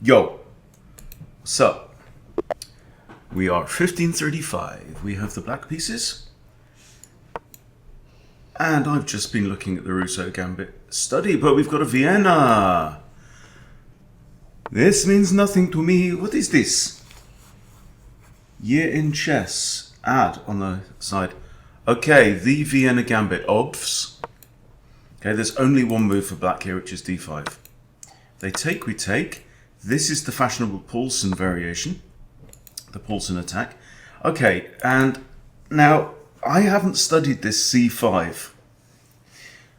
Yo, what's up? We are 1535. We have the black pieces. And I've just been looking at the Russo Gambit study, but we've got a Vienna. This means nothing to me. What is this? Year in chess. Add on the side. Okay, the Vienna Gambit. Obvs. Okay, there's only one move for black here, which is d5. They take, we take. This is the fashionable Paulson variation. The Paulson attack. Okay, and now I haven't studied this c5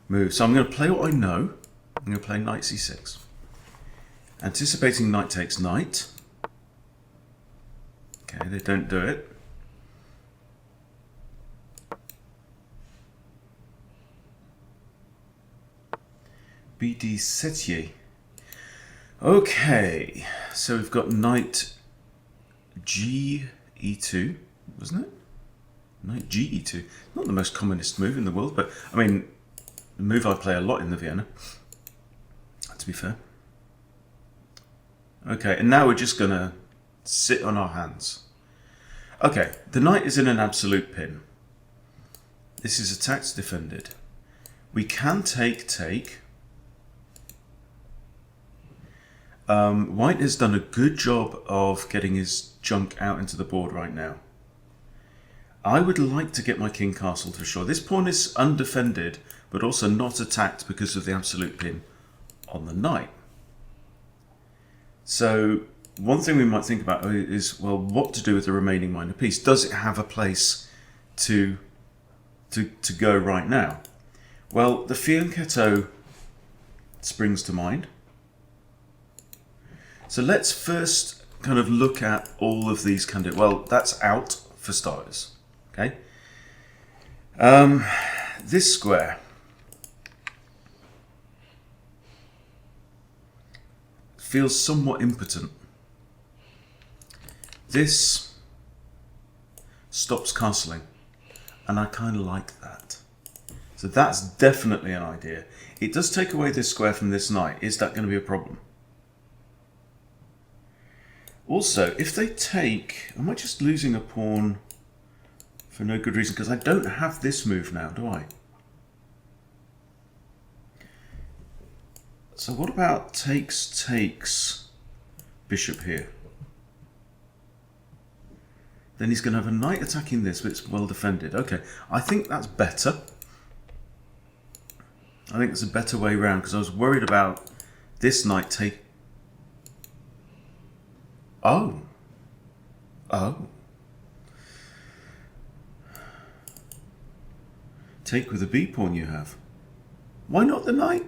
move, so I'm going to play what I know. I'm going to play knight c6. Anticipating knight takes knight. Okay, they don't do it. BD7. Okay, so we've got knight G e2, wasn't it? Knight G e2. Not the most commonest move in the world, but I mean, the move I play a lot in the Vienna, to be fair. Okay, and now we're just going to sit on our hands. Okay, the knight is in an absolute pin. This is attacked, defended. We can take. White has done a good job of getting his junk out into the board right now. I would like to get my king castled for sure. This pawn is undefended, but also not attacked because of the absolute pin on the knight. So one thing we might think about is, well, what to do with the remaining minor piece. Does it have a place to go right now? Well, the fianchetto springs to mind. So let's first kind of look at all of these candidates. Well, that's out for starters. Okay. This square feels somewhat impotent. This stops castling, and I kind of like that. So that's definitely an idea. It does take away this square from this knight. Is that going to be a problem? Also, if they take, am I just losing a pawn for no good reason? Because I don't have this move now, do I? So what about takes bishop here? Then he's going to have a knight attacking this, but it's well defended. Okay, I think that's better. I think it's a better way around, because I was worried about this knight take. Oh. Take with a B pawn you have. Why not the knight?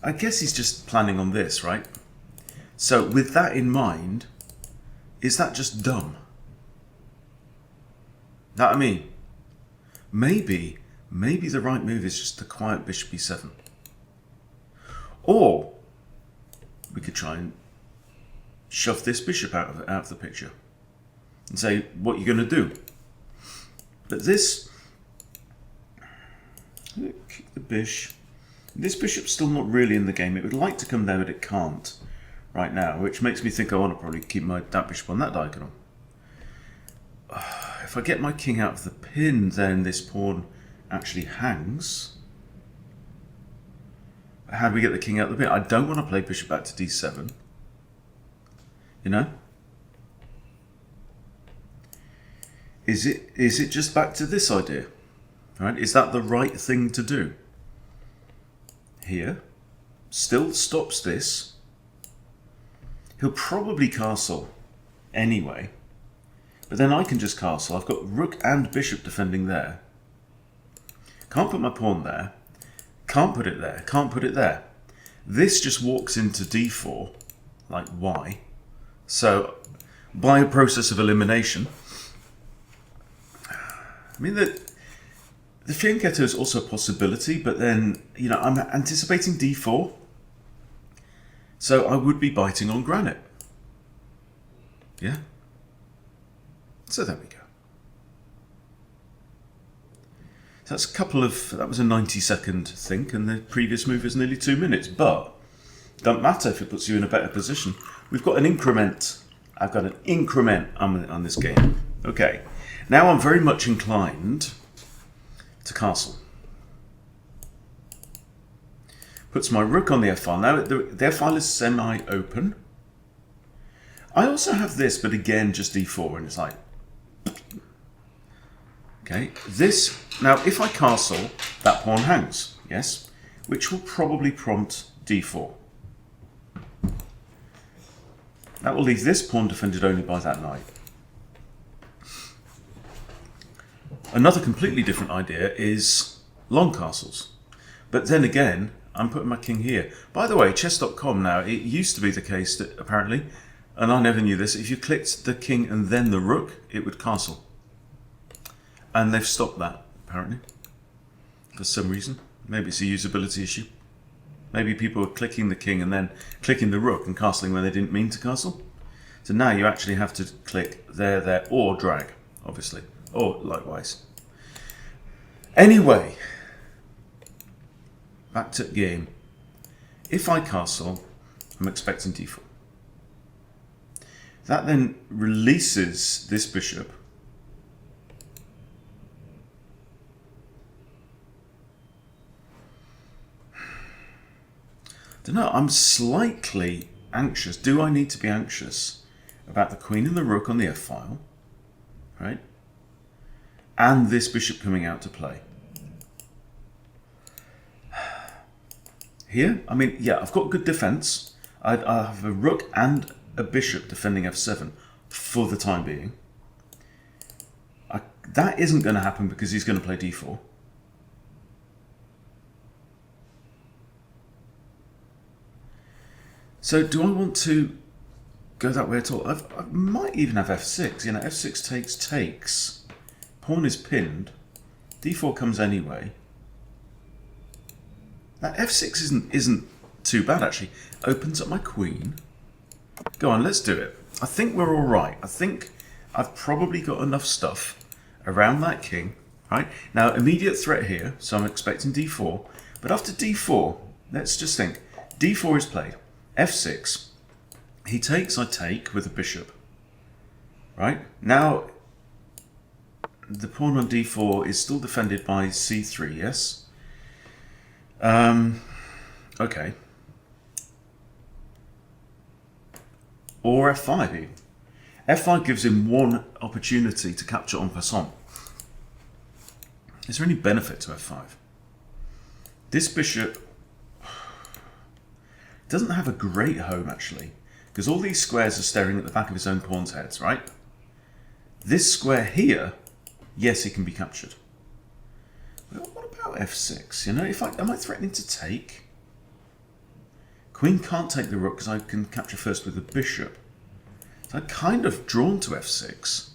I guess he's just planning on this, right? So with that in mind, is that just dumb? That I mean, maybe the right move is just the quiet bishop e7. Or we could try and shove this bishop out of the picture and say, what are you going to do? But this, kick the bishop. This bishop's still not really in the game. It would like to come down, but it can't right now, which makes me think I want to probably keep that bishop on that diagonal. If I get my king out of the pin, then this pawn actually hangs. How do we get the king out of the pin? I don't want to play bishop back to d7. You know? Is it just back to this idea? Right? Is that the right thing to do? Here. Still stops this. He'll probably castle anyway. But then I can just castle. I've got rook and bishop defending there. Can't put my pawn there. Can't put it there. Can't put it there. This just walks into d4, like y. So, by a process of elimination, I mean, the fianchetto is also a possibility, but then, you know, I'm anticipating d4. So I would be biting on granite. Yeah? So there we go. So that's that was a 90-second think, and the previous move is nearly 2 minutes, but Doesn't matter if it puts you in a better position. We've got an increment. I've got an increment on this game. Okay. Now I'm very much inclined to castle. Puts my rook on the f file. Now the f file is semi-open. I also have this, but again, just d4, and it's like... Okay, this... Now, if I castle, that pawn hangs, yes? Which will probably prompt d4. That will leave this pawn defended only by that knight. Another completely different idea is long castles. But then again, I'm putting my king here. By the way, chess.com now, it used to be the case that apparently, and I never knew this, if you clicked the king and then the rook, it would castle. And they've stopped that, apparently, for some reason. Maybe it's a usability issue. Maybe people were clicking the king and then clicking the rook and castling when they didn't mean to castle. So now you actually have to click there, or drag, obviously. Or likewise. Anyway, back to the game. If I castle, I'm expecting d4. That then releases this bishop. I don't know, I'm slightly anxious. Do I need to be anxious about the queen and the rook on the f-file? Right? And this bishop coming out to play. Here, I mean, yeah, I've got good defense. I have a rook and a bishop defending f7 for the time being. That isn't going to happen because he's going to play d4. So do I want to go that way at all? I might even have f6. You know, f6 takes. Pawn is pinned. d4 comes anyway. That f6 isn't too bad, actually. Opens up my queen. Go on, let's do it. I think we're all right. I think I've probably got enough stuff around that king. Right? Now, immediate threat here, so I'm expecting d4. But after d4, let's just think. d4 is played. f6. He takes, I take with a bishop. Right? Now, the pawn on d4 is still defended by c3, yes? Okay. Or f5 even. f5 gives him one opportunity to capture en passant. Is there any benefit to f5? This bishop doesn't have a great home, actually, because all these squares are staring at the back of his own pawn's heads, right? This square here, yes, it can be captured. But what about f6? You know, am I threatening to take? Queen can't take the rook because I can capture first with the bishop. So I'm kind of drawn to f6.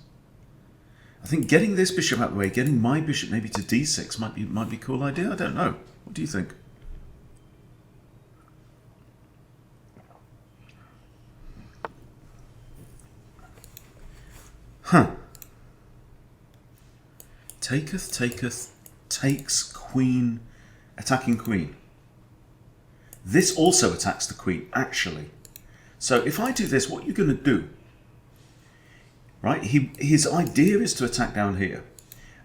I think getting this bishop out of the way, getting my bishop maybe to d6 might be a cool idea. I don't know. What do you think? Huh. Taketh, takes queen, attacking queen. This also attacks the queen, actually. So if I do this, what are you going to do? Right? His idea is to attack down here.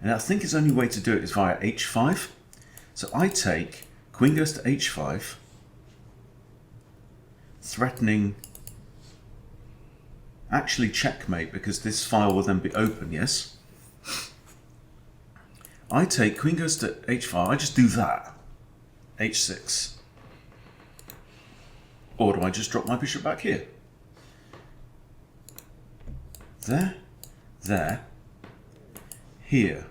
And I think his only way to do it is via h5. So I take, queen goes to h5, threatening, actually checkmate, because this file will then be open, yes? I take, queen goes to h5, I just do that, h6. Or do I just drop my bishop back here? There, here.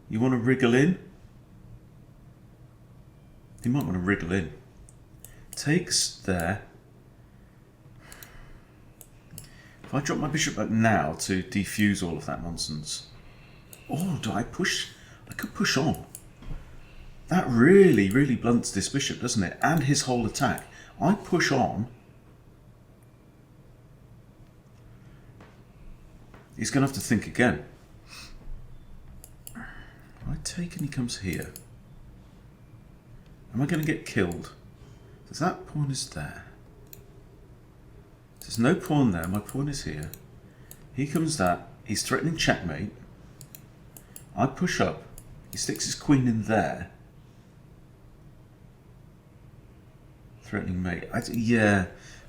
You want to wriggle in? You might want to wriggle in. Takes there. If I drop my bishop back now to defuse all of that nonsense. Or do I push? I could push on. That really, really blunts this bishop, doesn't it? And his whole attack. I push on. He's going to have to think again. I take and he comes here. Am I going to get killed? Because that pawn is there. There's no pawn there. My pawn is here. He comes that. He's threatening checkmate. I push up. He sticks his queen in there. Threatening mate.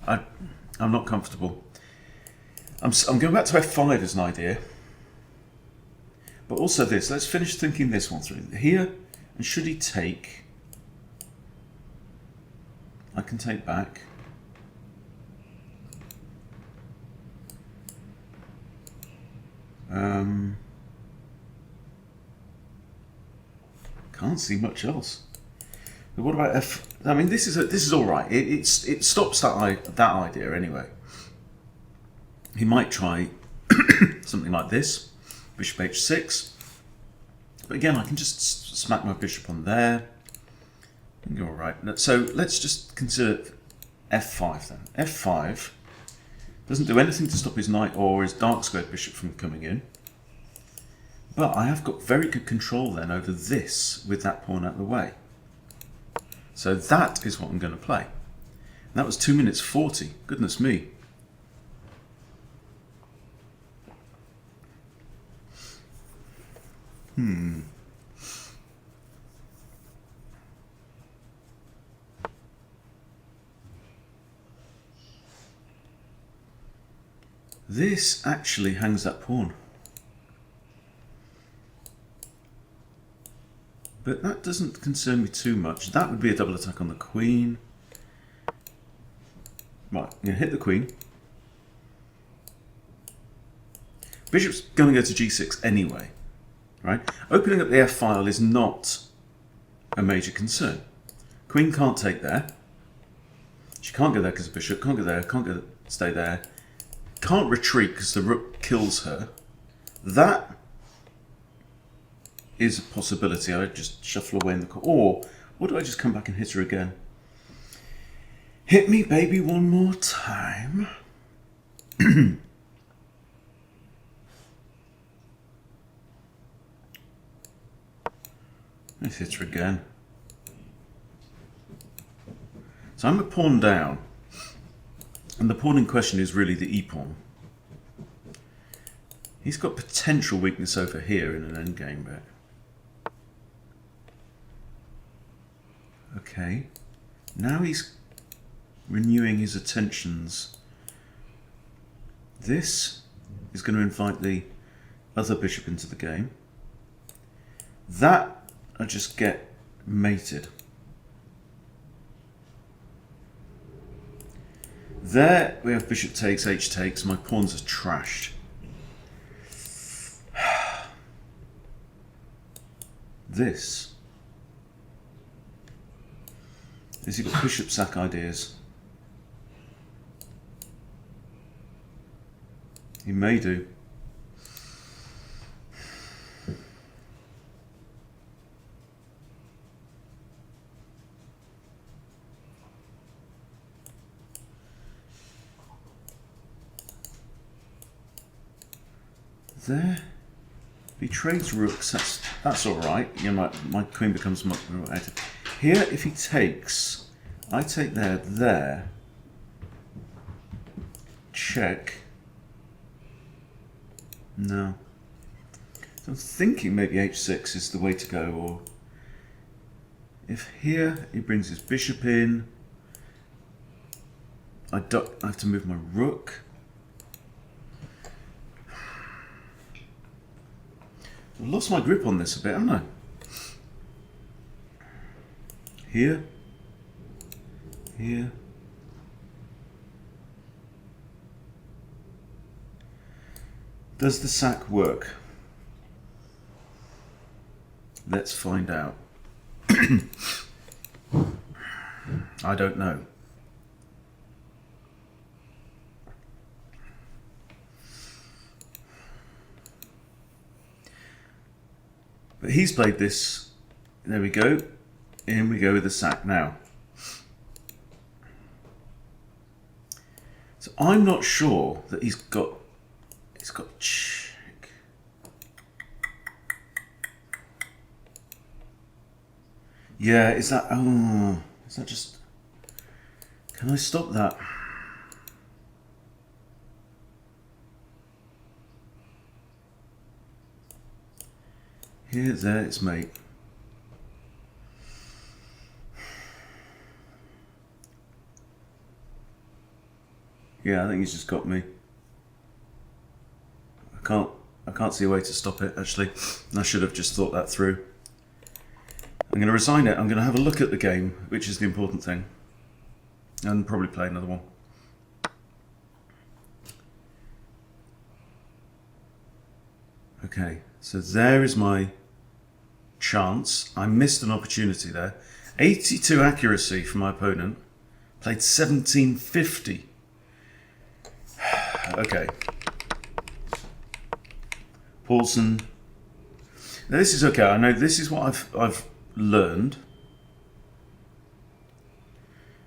I'm not comfortable. I'm going back to f5 as an idea. But also this. Let's finish thinking this one through. Here, and should he take... I can take back. Can't see much else. But what about f? I mean, this is all right. It stops that idea anyway. He might try something like this, bishop h6. But again, I can just smack my bishop on there. And go all right. So let's just consider f5 then. f5 doesn't do anything to stop his knight or his dark squared bishop from coming in. But I have got very good control then over this with that pawn out of the way. So that is what I'm going to play. And that was 2 minutes 40. Goodness me. This actually hangs that pawn. But that doesn't concern me too much. That would be a double attack on the queen. Right, I'm going to hit the queen. Bishop's going to go to g6 anyway. Right? Opening up the f file is not a major concern. Queen can't take there. She can't go there because of bishop. Can't go there. Can't stay there. Can't retreat because the rook kills her. That is a possibility. I just shuffle away in the corner. Or, what do I just come back and hit her again? Hit me, baby, one more time. Let's hit her again. So I'm a pawn down. And the pawn in question is really the e-pawn. He's got potential weakness over here in an endgame bit. Okay, now he's renewing his attentions. This is going to invite the other bishop into the game. That I just get mated. There we have bishop takes, h takes. My pawns are trashed. This. Has he got bishop sack ideas? He may do. There. If he trades rooks, that's all right. You know, my queen becomes much more active. Here, if he takes, I take there. Check. No. So I'm thinking maybe h6 is the way to go, or if here he brings his bishop in, I have to move my rook. I've lost my grip on this a bit, haven't I? Here. Does the sack work? Let's find out. I don't know. But he's played this. There we go. In we go with the sack now. So I'm not sure that he's got check. Yeah, is that... Oh, is that just... Can I stop that? Here, there, it's mate. Yeah, I think he's just got me. I can't see a way to stop it, actually. I should have just thought that through. I'm going to resign it. I'm going to have a look at the game, which is the important thing. And probably play another one. Okay, so there is my chance. I missed an opportunity there. 82 accuracy from my opponent. Played 1750. Okay. Paulson. Now this is okay. I know this is what I've learned.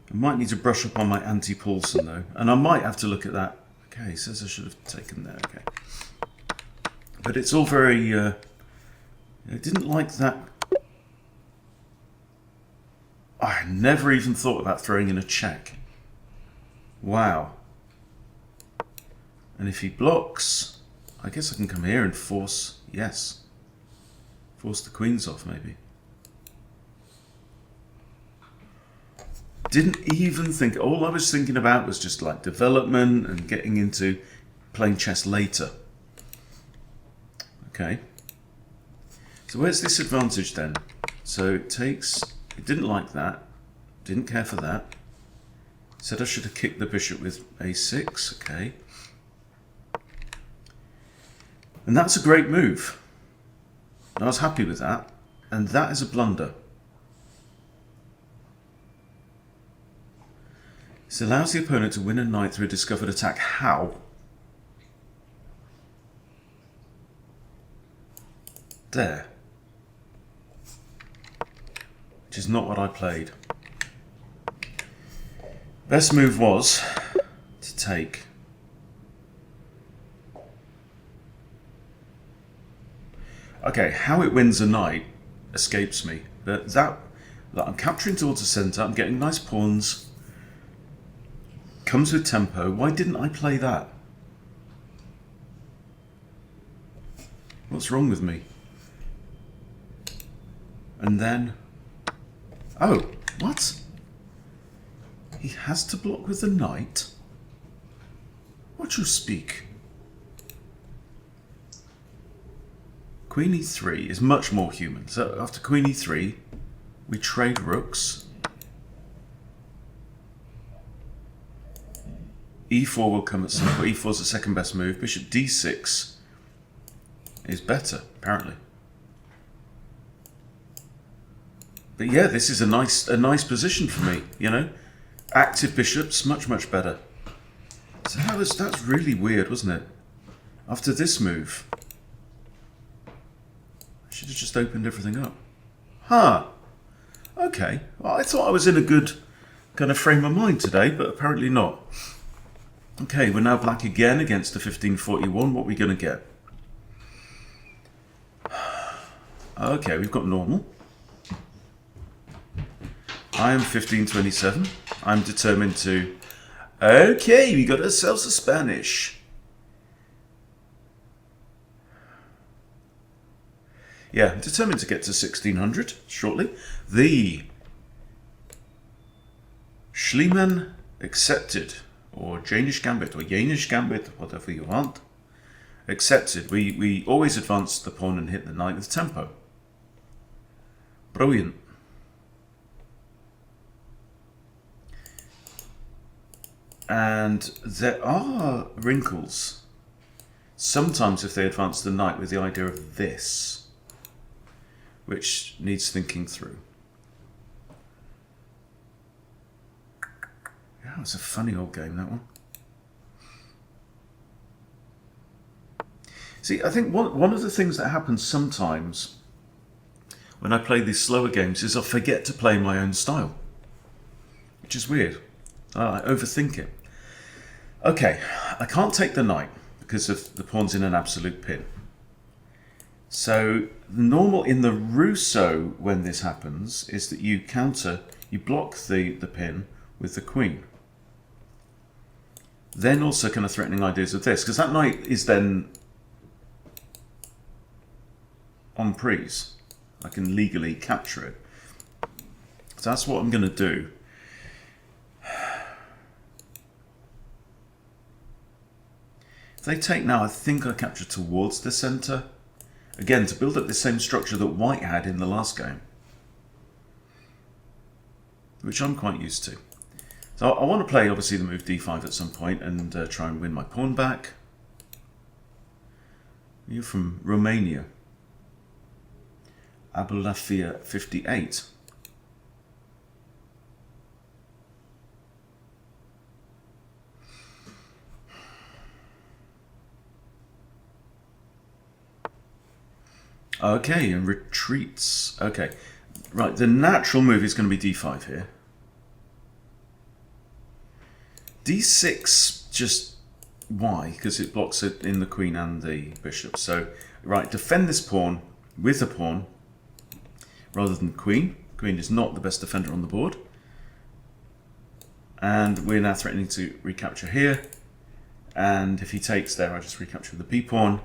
I might need to brush up on my anti-Paulson though, and I might have to look at that. Okay, he says I should have taken there. Okay, but it's all very. I didn't like that. I never even thought about throwing in a check. Wow. And if he blocks, I guess I can come here and force, yes. Force the queens off, maybe. Didn't even think, all I was thinking about was just like development and getting into playing chess later. Okay. So where's this advantage then? So it takes, it didn't like that, didn't care for that. Said I should have kicked the bishop with a6, okay. And that's a great move. I was happy with that. And that is a blunder. This allows the opponent to win a knight through a discovered attack. How? There. Which is not what I played. Best move was to take. Okay, how it wins a knight escapes me. But that I'm capturing towards the centre, I'm getting nice pawns. Comes with tempo. Why didn't I play that? What's wrong with me? And then... Oh, what? He has to block with the knight? What you speak? Queen e3 is much more human. So after queen e3, we trade rooks. e4 will come at some point. e4 is the second best move. Bishop d6 is better, apparently. But yeah, this is a nice position for me, you know? Active bishops, much better. So that's really weird, wasn't it? After this move, I should have just opened everything up. Huh. Okay. Well, I thought I was in a good kind of frame of mind today, but apparently not. Okay, we're now black again against the 1541. What are we going to get? Okay, we've got normal. I am 1527. I'm determined to... Okay, we got ourselves a Spanish. Yeah, I'm determined to get to 1600 shortly. The Schliemann accepted, or Danish Gambit, or Danish Gambit, whatever you want. Accepted. We always advance the pawn and hit the knight with tempo. Brilliant. And there are wrinkles. Sometimes if they advance the knight with the idea of this, which needs thinking through. Yeah, it's a funny old game, that one. See, I think one of the things that happens sometimes when I play these slower games is I forget to play my own style, which is weird. I overthink it. Okay, I can't take the knight because of the pawn's in an absolute pin. So the normal in the Russo when this happens is that you block the pin with the queen. Then also kind of threatening ideas of this, because that knight is then on prise. I can legally capture it. So that's what I'm going to do. If they take now, I think I capture towards the centre. Again, to build up the same structure that white had in the last game. Which I'm quite used to. So I want to play, obviously, the move d5 at some point and try and win my pawn back. You're from Romania. Abulafia 58. Okay, and retreats. Okay, right, the natural move is going to be d5 here. d6, just why? Because it blocks it in the queen and the bishop. So, right, defend this pawn with a pawn rather than queen. Queen is not the best defender on the board. And we're now threatening to recapture here. And if he takes there, I just recapture the b-pawn.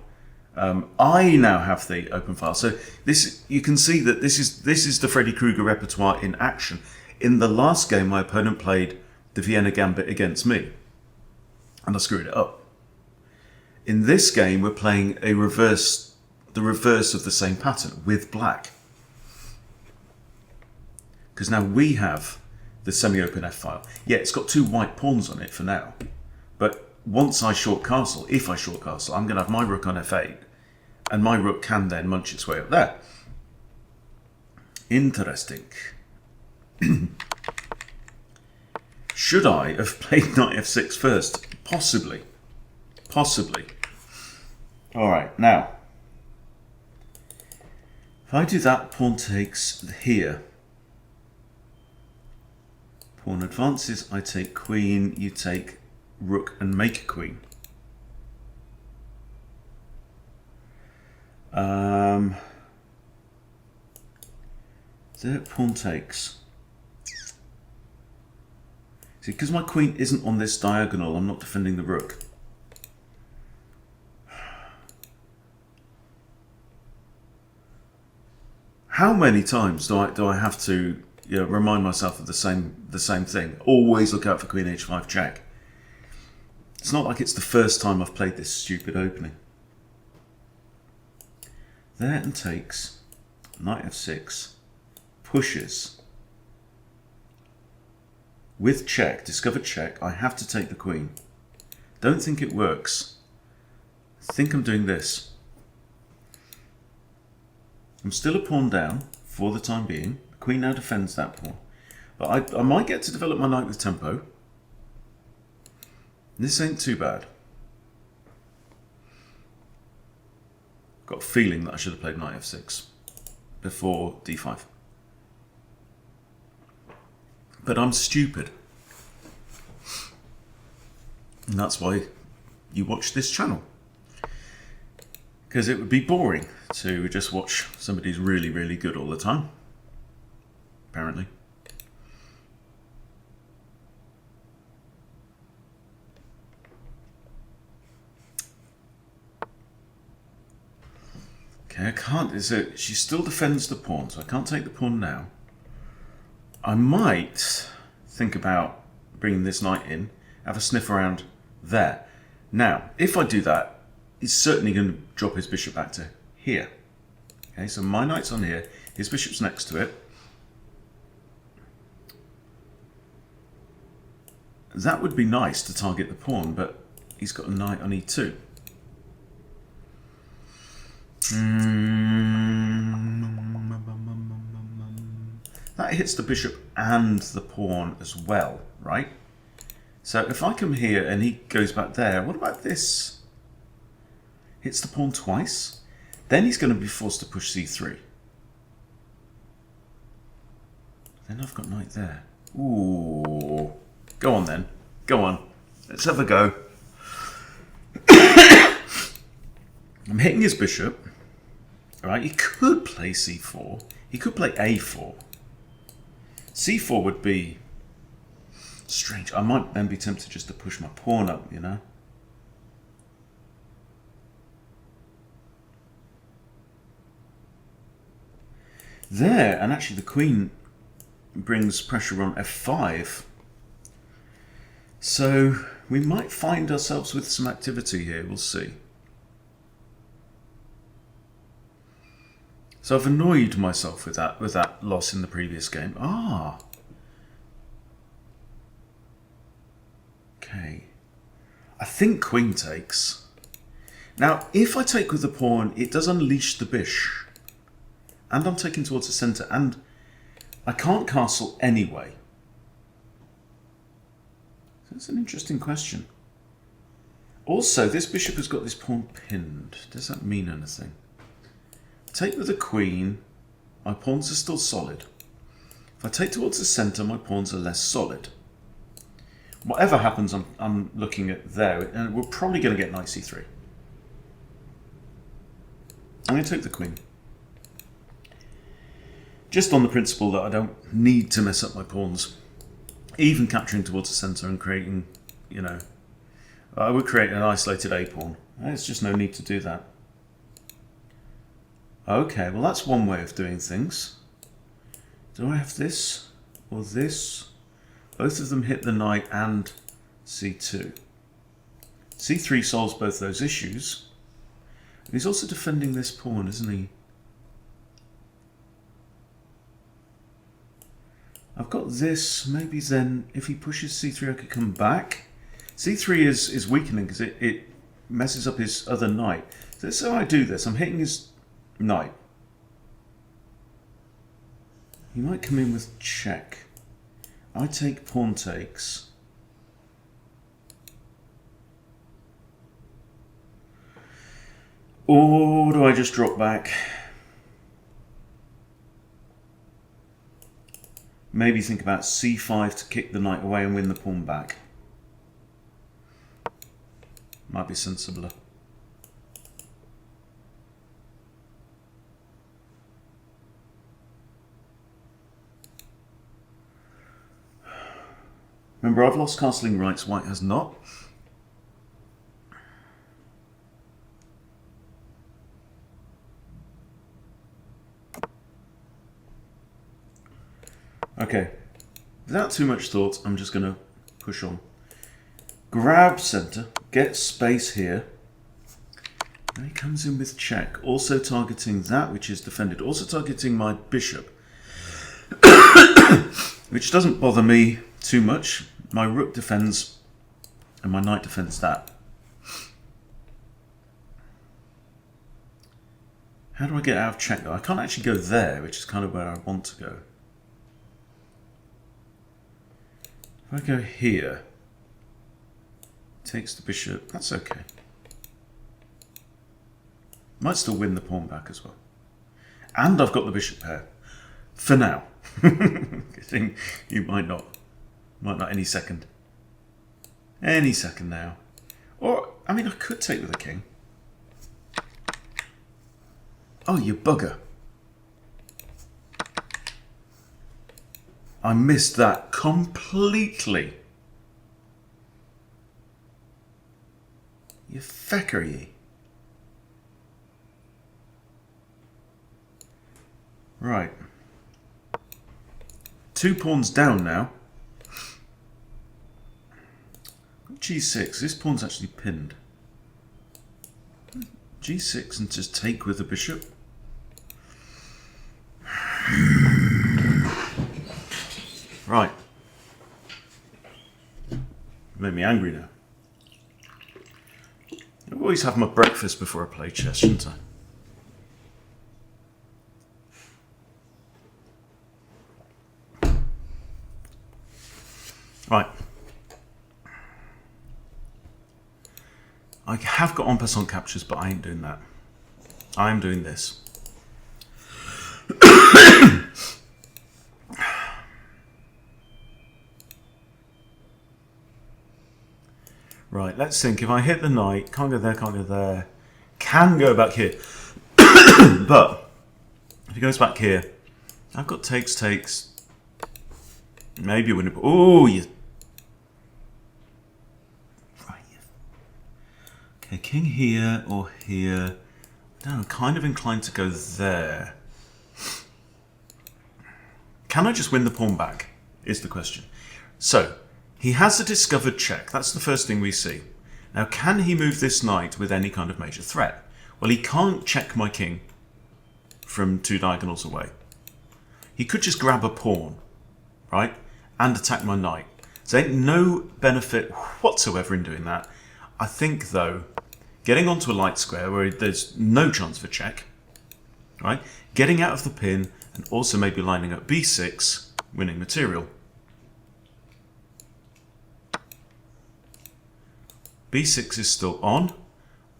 I now have the open file. So this, you can see that this is the Freddy Krueger repertoire in action. In the last game, my opponent played the Vienna Gambit against me, and I screwed it up. In this game, we're playing the reverse of the same pattern with black. Because now we have the semi-open f-file. Yeah, it's got two white pawns on it for now. But once I short castle, if I short castle, I'm going to have my rook on f8. And my rook can then munch its way up there. Interesting. Should I have played knight f6 first? Possibly. Possibly. Alright, now. If I do that, pawn takes here. Pawn advances, I take queen, you take rook and make a queen. There, pawn takes. See, because my queen isn't on this diagonal, I'm not defending the rook. How many times do I have to remind myself of the same thing? Always look out for queen h5 check. It's not like it's the first time I've played this stupid opening. There and takes, knight f6, pushes. With check, discovered check, I have to take the queen. Don't think it works. Think I'm doing this. I'm still a pawn down for the time being. The queen now defends that pawn. But I might get to develop my knight with tempo. This ain't too bad. Got a feeling that I should have played knight f6 before d5. But I'm stupid. And that's why you watch this channel. Because it would be boring to just watch somebody who's really, really good all the time. Apparently. Okay, I can't. She still defends the pawn, so I can't take the pawn now. I might think about bringing this knight in, have a sniff around there. Now, if I do that, he's certainly going to drop his bishop back to here. Okay, so my knight's on here, his bishop's next to it. That would be nice to target the pawn, but he's got a knight on e2. That hits the bishop and the pawn as well, right? So if I come here and he goes back there, what about this? Hits the pawn twice. Then he's going to be forced to push c3. Then I've got knight there. Ooh. Go on then. Go on. Let's have a go. I'm hitting his bishop. Right, he could play c4. He could play a4. c4 would be strange. I might then be tempted just to push my pawn up, you know. There, and actually the queen brings pressure on f5. So we might find ourselves with some activity here, we'll see. So I've annoyed myself with that loss in the previous game. Ah. Okay. I think queen takes. Now, if I take with the pawn, it does unleash the bish. And I'm taking towards the centre, and I can't castle anyway. That's an interesting question. Also, this bishop has got this pawn pinned. Does that mean anything? Take with the queen, my pawns are still solid. If I take towards the centre, my pawns are less solid. Whatever happens, I'm looking at there, and we're probably going to get knight c3. I'm going to take the queen. Just on the principle that I don't need to mess up my pawns. Even capturing towards the centre and creating, you know, I would create an isolated a pawn. There's just no need to do that. Okay, well that's one way of doing things. Do I have this or this? Both of them hit the knight and c2. c3 solves both those issues. And he's also defending this pawn, isn't he? I've got this, maybe then if he pushes c3 I could come back. c3 is weakening because it messes up his other knight. So that's how I do this. I'm hitting his knight. He might come in with check. I take pawn takes. Or do I just drop back? Maybe think about c5 to kick the knight away and win the pawn back. Might be sensibler. Remember, I've lost castling rights, white has not. Okay, without too much thought, I'm just going to push on. Grab centre, get space here. And he comes in with check, also targeting that which is defended, also targeting my bishop, which doesn't bother me too much. My rook defends and my knight defends that. How do I get out of check though? I can't actually go there, which is kind of where I want to go. If I go here, takes the bishop, that's okay. Might still win the pawn back as well. And I've got the bishop pair. For now. You might not. Might not any second. Any second now. Or, I mean, I could take with the king. Oh, you bugger. I missed that completely. You fecker, ye. Right. 2 pawns down now. G6. This pawn's actually pinned. G6 and just take with the bishop. Right. Made me angry now. I always have my breakfast before I play chess, shouldn't I? Right. I have got en passant captures, but I ain't doing that. I am doing this. Right, let's think. If I hit the knight, can't go there, can't go there, can go back here. But if he goes back here, I've got takes. Maybe you wouldn't. Oh, you. Right. Okay, king here or here. I'm kind of inclined to go there. Can I just win the pawn back? Is the question. So, he has a discovered check. That's the first thing we see. Now, can he move this knight with any kind of major threat? Well, he can't check my king from 2 diagonals away. He could just grab a pawn, right, and attack my knight. So ain't no benefit whatsoever in doing that. I think, though, getting onto a light square where there's no chance for check, right, getting out of the pin and also maybe lining up b6, winning material. b6 is still on.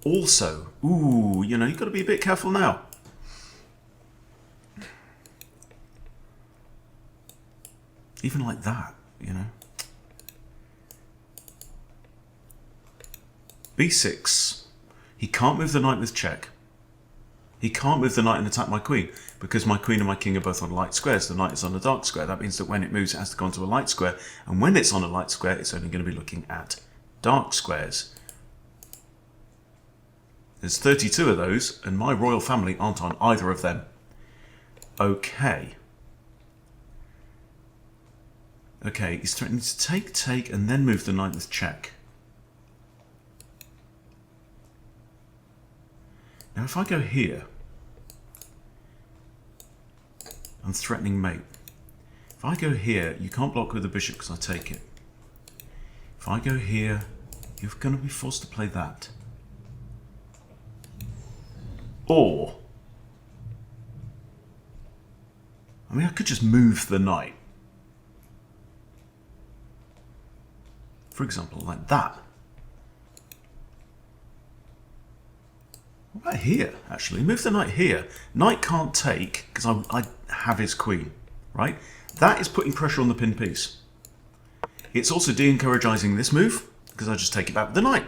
Also, ooh, you know, you've got to be a bit careful now. Even like that, you know. b6. He can't move the knight with check. He can't move the knight and attack my queen because my queen and my king are both on light squares. The knight is on a dark square. That means that when it moves, it has to go onto a light square. And when it's on a light square, it's only going to be looking at dark squares. There's 32 of those, and my royal family aren't on either of them. Okay. Okay, he's threatening to take, and then move the knight with check. Now if I go here, I'm threatening mate. If I go here, you can't block with the bishop because I take it. If I go here, you're going to be forced to play that. Or, I mean, I could just move the knight. For example, like that. What about here, actually? Move the knight here. Knight can't take, because I have his queen, right? That is putting pressure on the pin piece. It's also de-encouraging this move, because I just take it back with the knight.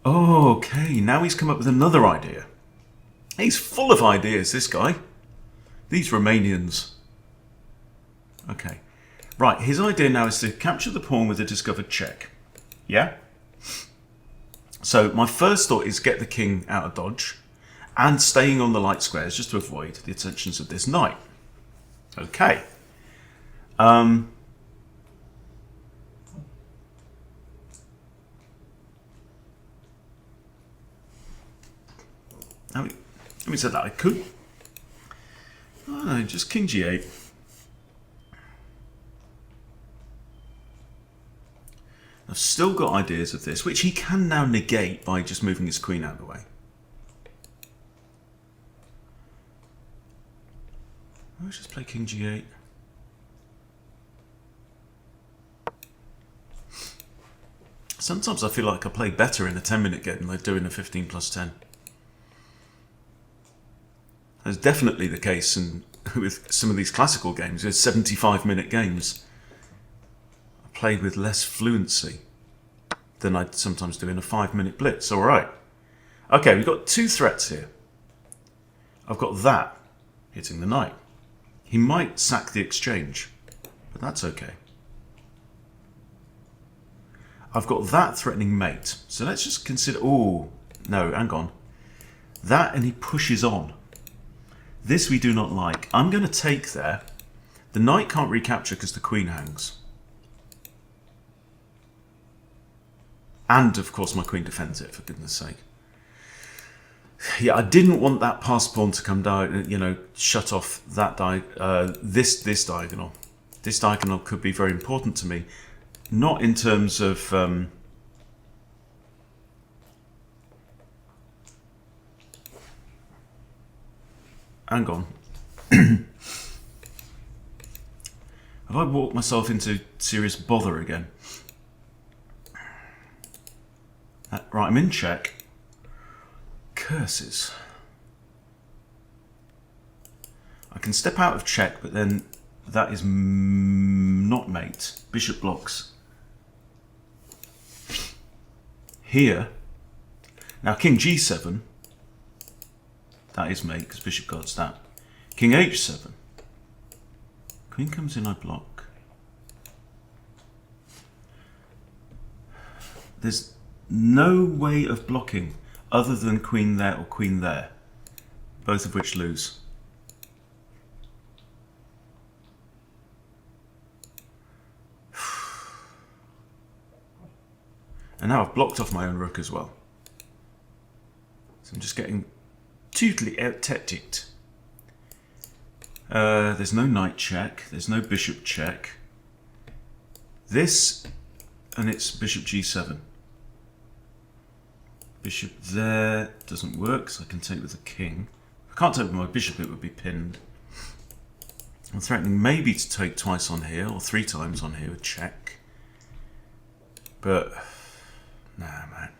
Okay, now he's come up with another idea. He's full of ideas, this guy. These Romanians. Okay. Right, his idea now is to capture the pawn with a discovered check. Yeah? So my first thought is get the king out of dodge and staying on the light squares just to avoid the attentions of this knight. Okay. Having said that, I could. Oh, just king g8. I've still got ideas of this, which he can now negate by just moving his queen out of the way. Let's just play king g8. Sometimes I feel like I play better in a 10-minute game than I do in a 15 plus 10. That's definitely the case with some of these classical games. There's 75-minute games. I played with less fluency than I sometimes do in a 5-minute blitz. All right. Okay, we've got 2 threats here. I've got that hitting the knight. He might sack the exchange, but that's okay. I've got that threatening mate. So let's just consider... Oh, no, hang on. That, and he pushes on. This we do not like. I'm going to take there. The knight can't recapture because the queen hangs. And, of course, my queen defends it, for goodness sake. Yeah, I didn't want that passed pawn to come down, you know, shut off that this diagonal. This diagonal could be very important to me. Not in terms of... hang on. Have I walked myself into serious bother again? Right, I'm in check. Curses. I can step out of check, but then that is not mate. Bishop blocks. Here, now king g7, that is mate, because bishop guards that. King h7. Queen comes in, I block. There's no way of blocking other than queen there or queen there, both of which lose. And now I've blocked off my own rook as well. So I'm just getting totally out-tacticked. There's no knight check, there's no bishop check. This, and it's bishop g7. Bishop there doesn't work, so I can take with the king. If I can't take with my bishop, it would be pinned. I'm threatening maybe to take twice on here, or 3 times on here with check. But, nah, man.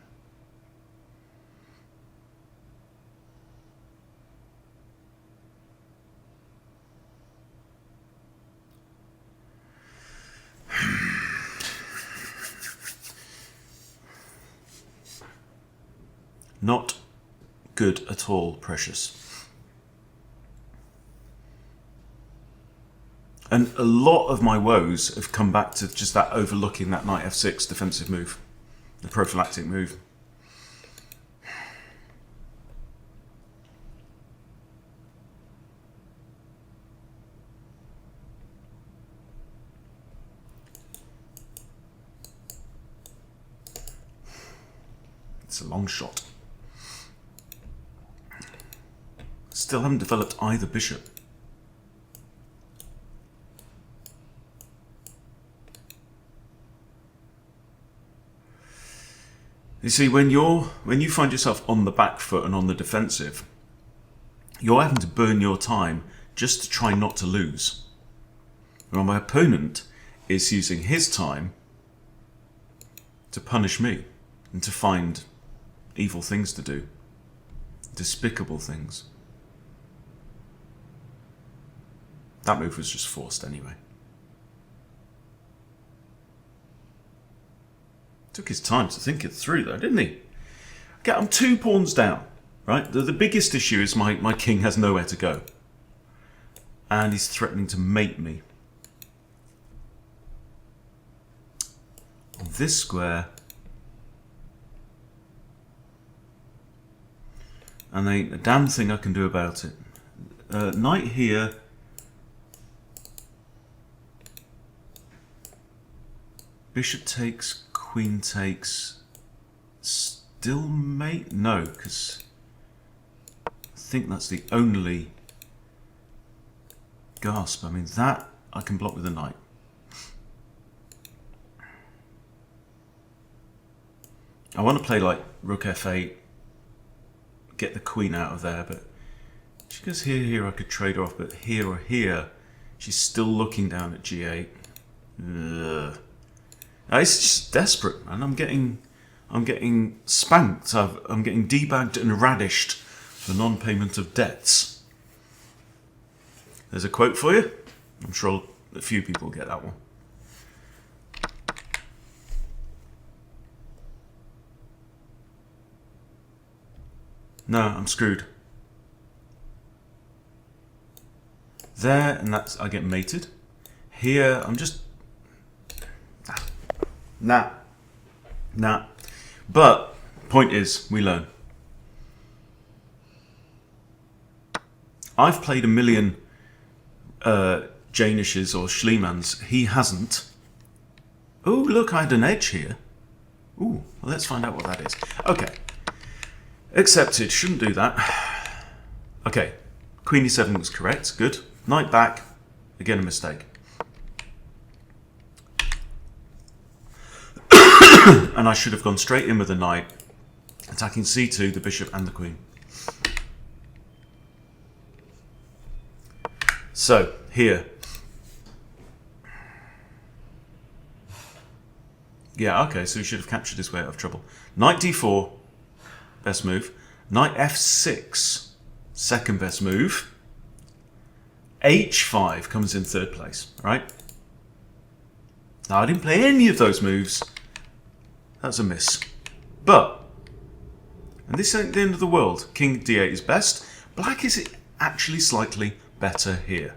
Not good at all, precious. And a lot of my woes have come back to just that overlooking that knight f6 defensive move, the prophylactic move. It's a long shot. Still haven't developed either bishop. You see, when you find yourself on the back foot and on the defensive, you're having to burn your time just to try not to lose. While my opponent is using his time to punish me and to find evil things to do, despicable things. That move was just forced anyway. Took his time to think it through though, didn't he? Okay, I'm 2 pawns down, right? The biggest issue is my king has nowhere to go. And he's threatening to mate me. On this square, and there ain't a damn thing I can do about it. Knight here. Bishop takes, queen takes. Still mate? No, because I think that's the only gasp. I mean, that I can block with a knight. I want to play like rook f8, get the queen out of there, but she goes here, I could trade her off, but here or here, she's still looking down at g8. Ugh. It's just desperate, and I'm getting spanked. I'm getting debagged and radished for non-payment of debts. There's a quote for you. I'm sure a few people will get that one. No, I'm screwed. There, and that's I get mated. Here, I'm just nah. But point is, we learn. I've played a million Janishes or Schliemans. He hasn't. Oh, look, I had an edge here. Ooh, well, let's find out what that is. Okay. Accepted. Shouldn't do that. Okay. Queen e7 was correct. Good. Knight back. Again, a mistake. And I should have gone straight in with the knight, attacking c2, the bishop and the queen. So, here. Yeah, okay, so he should have captured his way out of trouble. Knight d4, best move. Knight f6, second best move. h5 comes in third place, right? Now, I didn't play any of those moves. That's a miss. But, and this ain't the end of the world. King d8 is best. Black is actually slightly better here.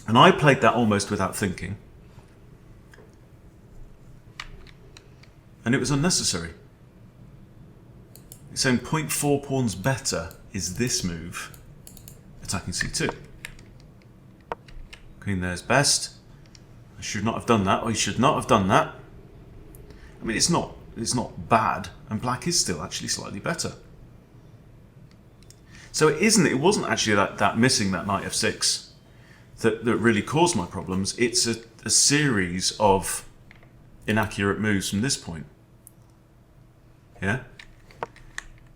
And I played that almost without thinking. And it was unnecessary. It's saying 0.4 pawns better is this move. Attacking c2. Queen there's best. I should not have done that. I should not have done that. I mean, it's not bad, and black is still actually slightly better. So it wasn't actually that missing that knight f6 that really caused my problems. It's a series of inaccurate moves from this point. Yeah?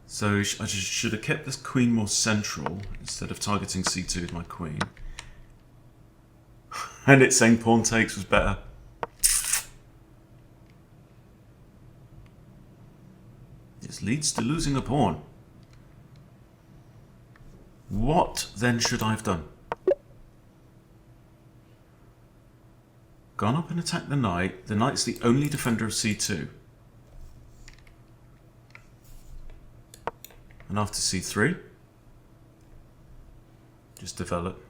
So I just should have kept this queen more central instead of targeting c2 with my queen. And it's saying pawn takes was better. This leads to losing a pawn. What then should I have done? Gone up and attacked the knight. The knight's the only defender of c2. And after c3, just develop.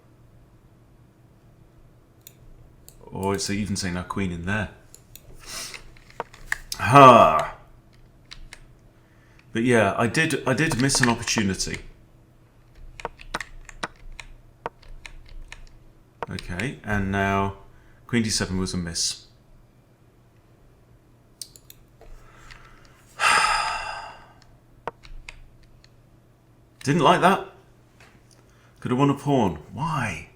Or it's even saying now queen in there. Ha! But yeah, I did miss an opportunity. Okay, and now queen d7 was a miss. Didn't like that. Could have won a pawn. Why?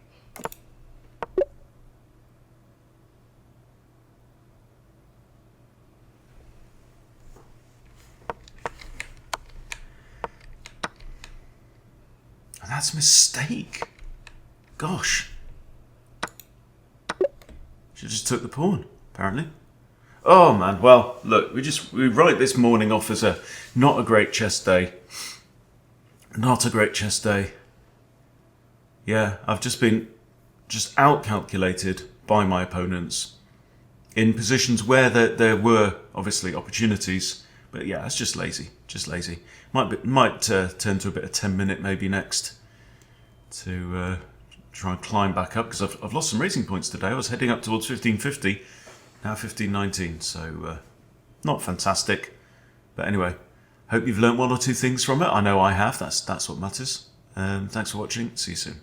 And that's a mistake. Gosh. Should have just took the pawn, apparently. Oh man, well, look, we write this morning off as not a great chess day. Not a great chess day. Yeah, I've just been out-calculated by my opponents in positions where there were obviously opportunities. But yeah, it's just lazy. Just lazy. Might turn to a bit of 10-minute maybe next to try and climb back up, because I've lost some racing points today. I was heading up towards 1550, now 1519. So not fantastic. But anyway, hope you've learned one or two things from it. I know I have. That's what matters. Thanks for watching. See you soon.